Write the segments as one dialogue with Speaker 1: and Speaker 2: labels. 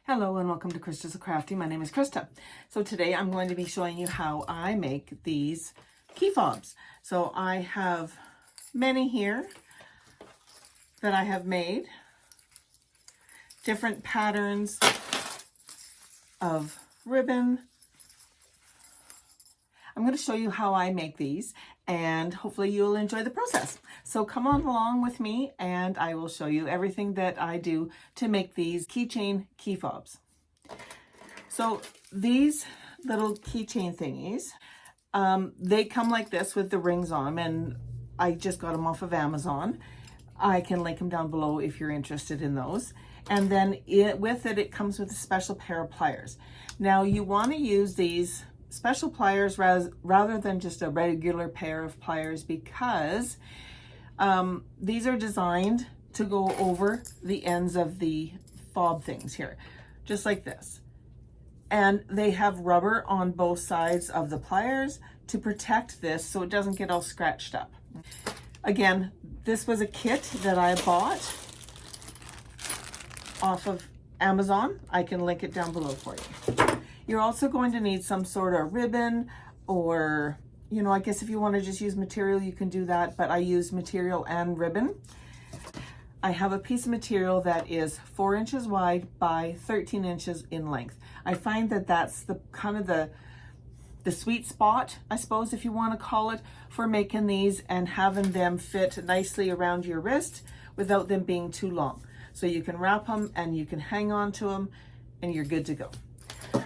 Speaker 1: Hello and welcome to Krista's Crafty. My name is Krista. So today I'm going to be showing you how I make these key fobs. So I have many here that I have made, different patterns of ribbon. I'm going to show you how I make these and hopefully you'll enjoy the process. So come on along with me and I will show you everything that I do to make these keychain key fobs. So these little keychain thingies, they come like this with the rings on them, and I just got them off of Amazon. I can link them down below if you're interested in those. And then with it comes with a special pair of pliers. Now you want to use these special pliers rather than just a regular pair of pliers because these are designed to go over the ends of the fob things here, just like this. And they have rubber on both sides of the pliers to protect this so it doesn't get all scratched up. Again, this was a kit that I bought off of Amazon. I can link it down below for you. You're also going to need some sort of ribbon, or, you know, I guess if you want to just use material, you can do that, but I use material and ribbon. I have a piece of material that is 4 inches wide by 13 inches in length. I find that that's the kind of the sweet spot, I suppose, if you want to call it, for making these and having them fit nicely around your wrist without them being too long. So you can wrap them and you can hang on to them and you're good to go.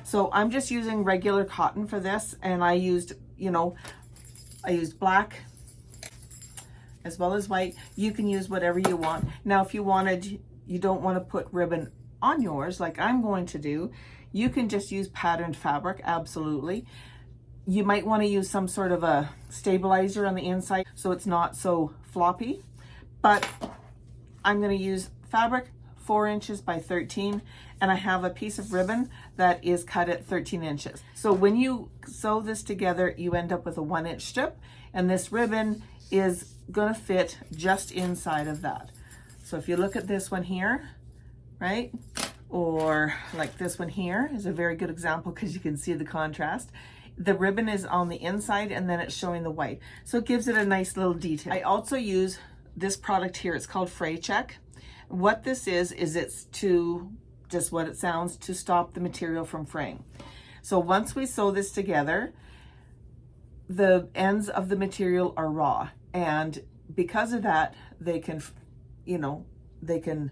Speaker 1: So I'm just using regular cotton for this, and I used, I used black as well as white. You can use whatever you want. Now, if you don't want to put ribbon on yours like I'm going to do, you can just use patterned fabric, absolutely. You might want to use some sort of a stabilizer on the inside so it's not so floppy, but I'm going to use fabric 4 inches by 13, and I have a piece of ribbon that is cut at 13 inches. So when you sew this together, you end up with a 1-inch strip, and this ribbon is going to fit just inside of that. So if you look at this one here, right? Or like this one here is a very good example because you can see the contrast. The ribbon is on the inside and then it's showing the white. So it gives it a nice little detail. I also use this product here. It's called Fray Check. What this is it's to, just what it sounds, to stop the material from fraying. So once we sew this together, the ends of the material are raw. And because of that, they can, they can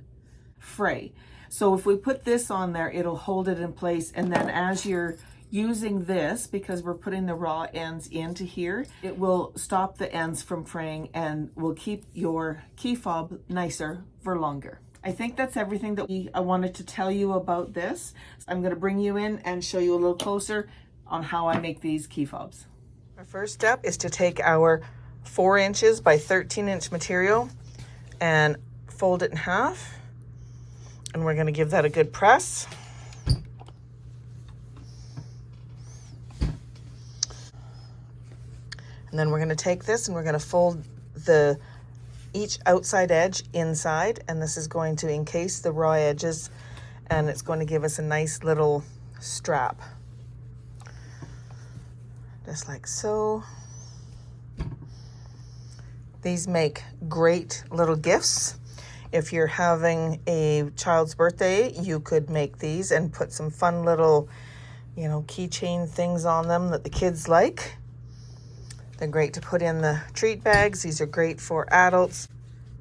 Speaker 1: fray. So if we put this on there, it'll hold it in place. And then as you're using this, because we're putting the raw ends into here, it will stop the ends from fraying and will keep your key fob nicer for longer. I think that's everything that I wanted to tell you about this. I'm going to bring you in and show you a little closer on how I make these key fobs. Our first step is to take our 4 inches by 13 inch material and fold it in half. And we're going to give that a good press. And then we're going to take this and we're going to fold each outside edge inside. And this is going to encase the raw edges, and it's going to give us a nice little strap. Just like so. These make great little gifts. If you're having a child's birthday, you could make these and put some fun little, keychain things on them that the kids like. They're great to put in the treat bags. These are great for adults.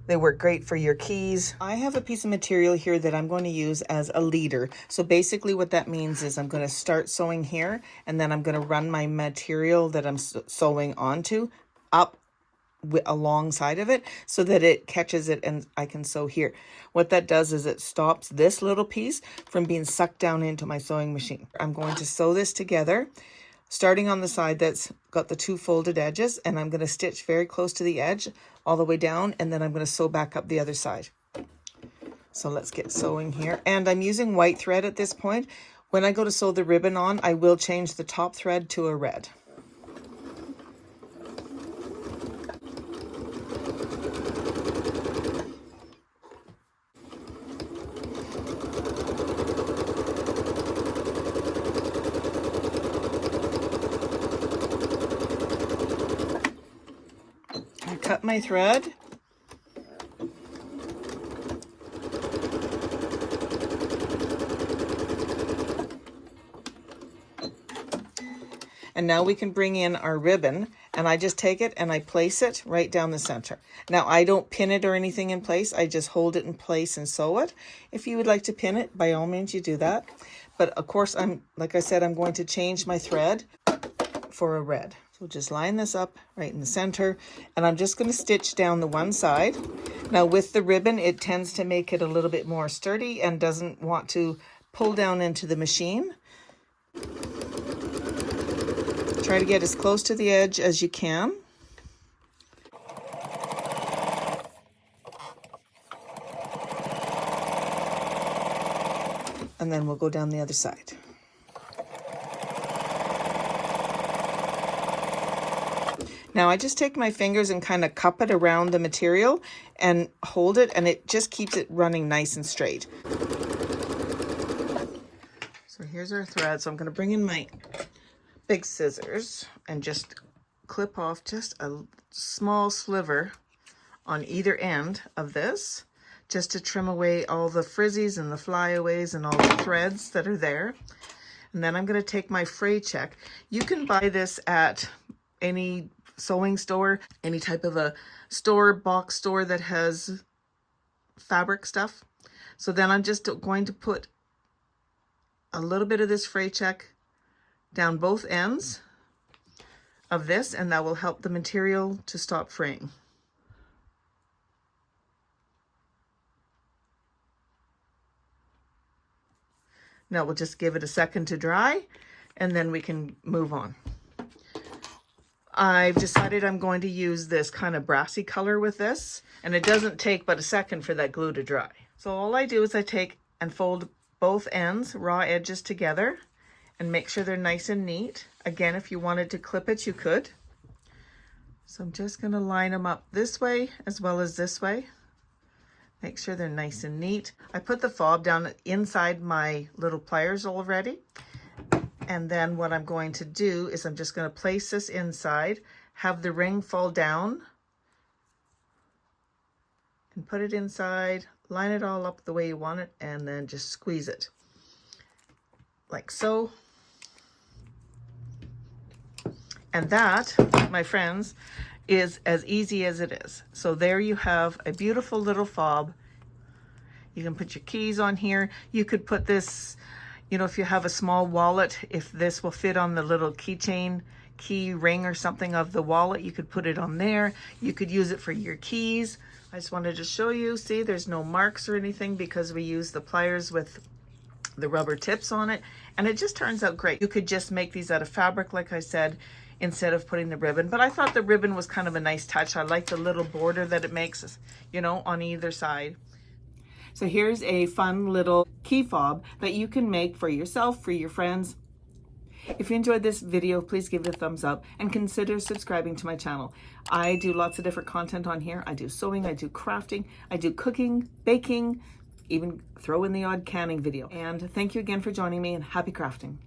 Speaker 1: They work great for your keys. I have a piece of material here that I'm going to use as a leader. So basically what that means is I'm going to start sewing here, and then I'm going to run my material that I'm sewing onto up alongside of it so that it catches it and I can sew here. What that does is it stops this little piece from being sucked down into my sewing machine. I'm going to sew this together, starting on the side that's got the 2 folded edges, and I'm going to stitch very close to the edge all the way down, and then I'm going to sew back up the other side. So let's get sewing here. And I'm using white thread at this point. When I go to sew the ribbon on, I will change the top thread to a red. my thread. And now we can bring in our ribbon, and I just take it and I place it right down the center. Now I don't pin it or anything in place. I just hold it in place and sew it. If you would like to pin it, by all means you do that. But of course, like I said, I'm going to change my thread for a red. So just line this up right in the center, and I'm just going to stitch down the one side. Now with the ribbon, it tends to make it a little bit more sturdy and doesn't want to pull down into the machine. Try to get as close to the edge as you can. And then we'll go down the other side. Now I just take my fingers and kind of cup it around the material and hold it, and it just keeps it running nice and straight. So here's our thread. So I'm going to bring in my big scissors and just clip off just a small sliver on either end of this, just to trim away all the frizzies and the flyaways and all the threads that are there. And then I'm going to take my fray check. You can buy this at any sewing store, any type of a store, box store that has fabric stuff. So then I'm just going to put a little bit of this fray check down both ends of this, and that will help the material to stop fraying. Now we'll just give it a second to dry, and then we can move on. I've decided I'm going to use this kind of brassy color with this, and it doesn't take but a second for that glue to dry. So all I do is I take and fold both ends, raw edges together, and make sure they're nice and neat. Again, if you wanted to clip it, you could. So I'm just going to line them up this way as well as this way. Make sure they're nice and neat. I put the fob down inside my little pliers already. And then what I'm going to do is I'm just going to place this inside, have the ring fall down, and put it inside, line it all up the way you want it, and then just squeeze it like so. And that, my friends, is as easy as it is. So there you have a beautiful little fob. You can put your keys on here. You could put this, you know, if you have a small wallet, if this will fit on the little keychain, key ring or something of the wallet, you could put it on there. You could use it for your keys. I just wanted to show you, see, there's no marks or anything because we use the pliers with the rubber tips on it, and it just turns out great. You could just make these out of fabric, like I said, instead of putting the ribbon, but I thought the ribbon was kind of a nice touch. I like the little border that it makes, you know, on either side. So here's a fun little key fob that you can make for yourself, for your friends. If you enjoyed this video, please give it a thumbs up and consider subscribing to my channel. I do lots of different content on here. I do sewing, I do crafting, I do cooking, baking, even throw in the odd canning video. And thank you again for joining me, and happy crafting.